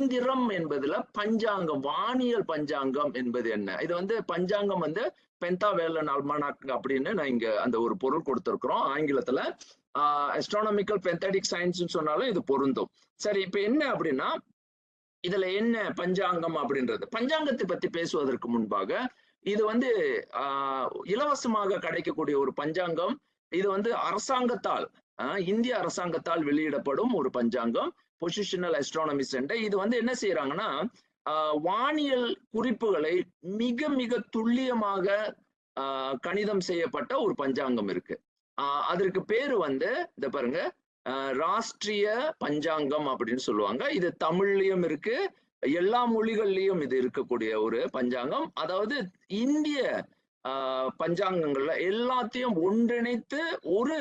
சாயந்திரம் என்பதுல பஞ்சாங்கம், வானியல் பஞ்சாங்கம் என்பது என்ன? இது வந்து பஞ்சாங்கம் வந்து பென்டாவேலன் அல்மனாக் அப்படின்னு நான் இங்க அந்த ஒரு பொருள் கொடுத்திருக்கிறோம் ஆங்கிலத்துல. அஸ்ட்ரானமிக்கல் பென்தடிக் சயின்ஸ் சொன்னாலும் இது பொருந்தும். சரி, இப்ப என்ன அப்படின்னா இதுல என்ன பஞ்சாங்கம் அப்படின்றது, பஞ்சாங்கத்தை பத்தி பேசுவதற்கு முன்பாக இது வந்து இலவசமாக கிடைக்கக்கூடிய ஒரு பஞ்சாங்கம். இது வந்து அரசாங்கத்தால், இந்திய அரசாங்கத்தால் வெளியிடப்படும் ஒரு பஞ்சாங்கம், பொசிஷனல் அஸ்ட்ரானமி சென்டர். இது வந்து என்ன செய்யறாங்கன்னா வானியல் குறிப்புகளை மிக மிக துல்லியமாக கணிதம் செய்யப்பட்ட ஒரு பஞ்சாங்கம் இருக்கு. அதற்கு பேரு வந்து இந்த பாருங்க, ராஷ்டிரிய பஞ்சாங்கம் அப்படின்னு சொல்லுவாங்க. இது தமிழ்லயும் இருக்கு, எல்லா மொழிகள்லயும் இது இருக்கக்கூடிய ஒரு பஞ்சாங்கம். அதாவது இந்திய பஞ்சாங்கங்கள்ல எல்லாத்தையும் ஒன்றிணைத்து ஒரு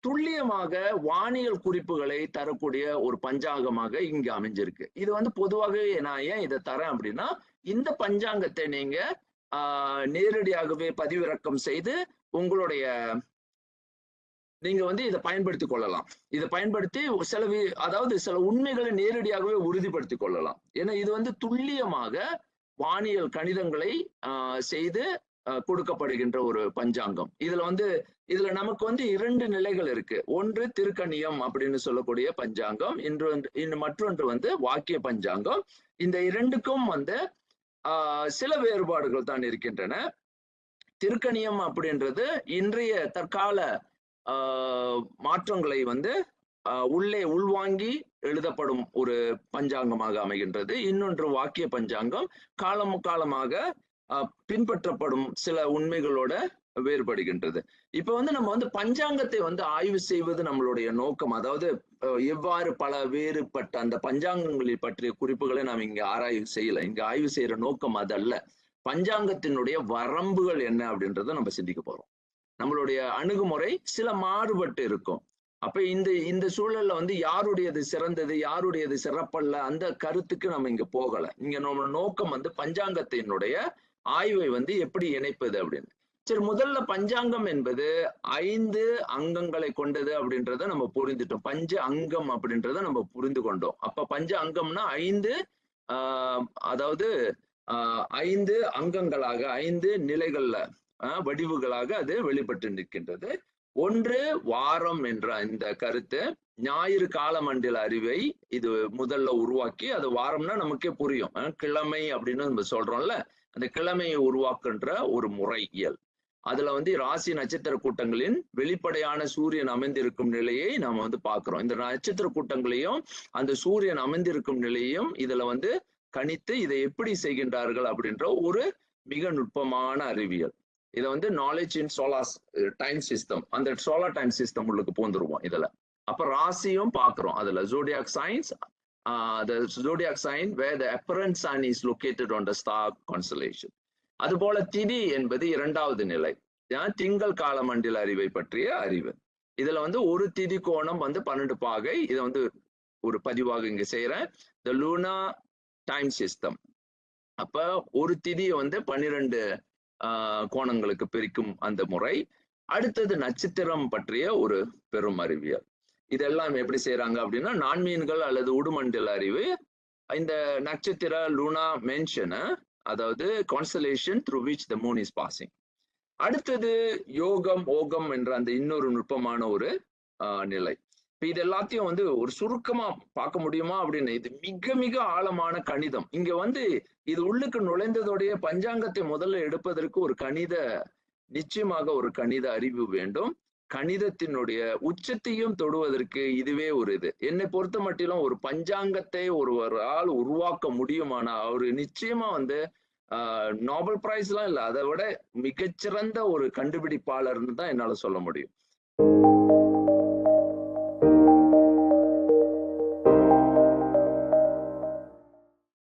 துல்லியமாக வானியல் குறிப்புகளை தரக்கூடிய ஒரு பஞ்சாங்கமாக இங்க அமைஞ்சிருக்கு. இது வந்து பொதுவாகவே நான் ஏன் இதை தரேன் அப்படின்னா, இந்த பஞ்சாங்கத்தை நீங்க நேரடியாகவே பதிவிறக்கம் செய்து உங்களுடைய நீங்க வந்து இதை பயன்படுத்திக் கொள்ளலாம். இதை பயன்படுத்தி அதாவது சில உண்மைகளை நேரடியாகவே உறுதிப்படுத்திக் கொள்ளலாம். ஏன்னா இது வந்து துல்லியமாக வானியல் கணிதங்களை செய்து கொடுக்கப்படுகின்ற ஒரு பஞ்சாங்கம். இதுல நமக்கு வந்து 2 நிலைகள் இருக்கு. ஒன்று திருக்கணியம் அப்படின்னு சொல்லக்கூடிய பஞ்சாங்கம், மற்றொன்று வந்து வாக்கிய பஞ்சாங்கம். இந்த 2க்கும் வந்து சில வேறுபாடுகள் தான் இருக்கின்றன. திருக்கணியம் அப்படின்றது இன்றைய தற்கால மாற்றங்களை வந்து உள்ளே உள்வாங்கி எழுதப்படும் ஒரு பஞ்சாங்கமாக அமைகின்றது. இன்னொன்று வாக்கிய பஞ்சாங்கம் காலமாக பின்பற்றப்படும் சில உண்மைகளோட வேறுபடுகின்றது. இப்ப வந்து நம்ம வந்து பஞ்சாங்கத்தை வந்து ஆய்வு செய்வது நம்மளுடைய நோக்கம். அதாவது எவ்வாறு பல வேறுபட்ட அந்த பஞ்சாங்கங்களை பற்றிய குறிப்புகளை நாம் இங்க ஆராய்வு செய்யல. இங்க ஆய்வு செய்யற நோக்கம் அதல்ல. பஞ்சாங்கத்தினுடைய வரம்புகள் என்ன அப்படின்றத நம்ம சிந்திக்க போறோம். நம்மளுடைய அணுகுமுறை சில மாறுபட்டு இருக்கும். அப்ப இந்த சூழல்ல வந்து யாருடையது சிறந்தது, யாருடையது சிறப்பல்ல, அந்த கருத்துக்கு நம்ம இங்க போகல. இங்க நம்ம நோக்கம் வந்து பஞ்சாங்கத்தினுடைய ஆய்வை வந்து எப்படி இணைப்பது அப்படின்னு. சரி, முதல்ல பஞ்சாங்கம் என்பது 5 அங்கங்களை கொண்டது அப்படின்றத நம்ம புரிந்துட்டோம். பஞ்ச அங்கம் அப்படின்றத நம்ம புரிந்து கொண்டோம். அப்ப பஞ்ச அங்கம்னா 5 அதாவது 5 அங்கங்களாக 5 நிலைகள்ல வடிவுகளாக அது வெளிப்பட்டு நிற்கின்றது. ஒன்று வாரம் என்ற இந்த கருத்து, ஞாயிறு காலமண்டல அறிவை இது முதல்ல உருவாக்கி, அது வாரம்னா நமக்கே புரியும், கிழமை அப்படின்னு நம்ம சொல்றோம்ல, அந்த கிழமையை உருவாக்குன்ற ஒரு முறையியல். அதுல வந்து ராசி நட்சத்திர கூட்டங்களின் வெளிப்படையான சூரியன் அமைந்திருக்கும் நிலையை நாம வந்து பாக்குறோம். இந்த நட்சத்திர கூட்டங்களையும் அந்த சூரியன் அமைந்திருக்கும் நிலையையும் இதுல வந்து கணித்து இதை எப்படி செய்கின்றார்கள் அப்படின்ற ஒரு மிக நுட்பமான அறிவியல். இதை வந்து knowledge in solar time system, அந்த சோலார் டைம் சிஸ்டம் உள்ளுக்கு போந்துருவோம் இதுல. அப்ப ராசியும் பாக்குறோம் அதுல. Zodiac science, the zodiac sign where the apparent sun is located on the star constellation. அதுபோல திதி என்பது 2வது நிலை, திங்கள் காலமண்டல அறிவை பற்றிய அறிவு. இதுல வந்து ஒரு திதி கோணம் வந்து 12 பாகை. இதை வந்து ஒரு பதிவாக இங்க செய்யறேன், the lunar time system. அப்ப ஒரு திதியை வந்து 12 கோணங்களுக்கு பிரிக்கும் அந்த முறை. அடுத்தது நட்சத்திரம் பற்றிய ஒரு பெரும் அறிவியல். இதெல்லாம் எப்படி செய்யறாங்க அப்படின்னா, நான்மீன்கள் அல்லது உடுமண்டல அறிவு, இந்த நட்சத்திர லூனா மென்ஷன், அதாவது constellation through which the moon is passing. அடுத்தது யோகம் ஓகம் என்ற அந்த இன்னொரு நுட்பமான ஒரு நிலை. இப்ப இது எல்லாத்தையும் வந்து ஒரு சுருக்கமா பார்க்க முடியுமா அப்படின்னு, இது மிக மிக ஆழமான கணிதம். இங்க வந்து இது உள்ளுக்கு நுழைந்ததோடைய பஞ்சாங்கத்தை முதல்ல எடுப்பதற்கு ஒரு நிச்சயமாக ஒரு கணித அறிவு வேண்டும். கணிதத்தினுடைய உச்சத்தையும் தொடுவதற்கு இதுவே ஒரு இது. என்னை பொறுத்த மட்டிலும் ஒரு பஞ்சாங்கத்தை ஒருவரால் உருவாக்க முடியுமானா அவரு நிச்சயமா வந்து நோபல் பிரைஸ் எல்லாம் இல்லை, அதை விட மிகச்சிறந்த ஒரு கண்டுபிடிப்பாளர்னு தான் என்னால சொல்ல முடியும்.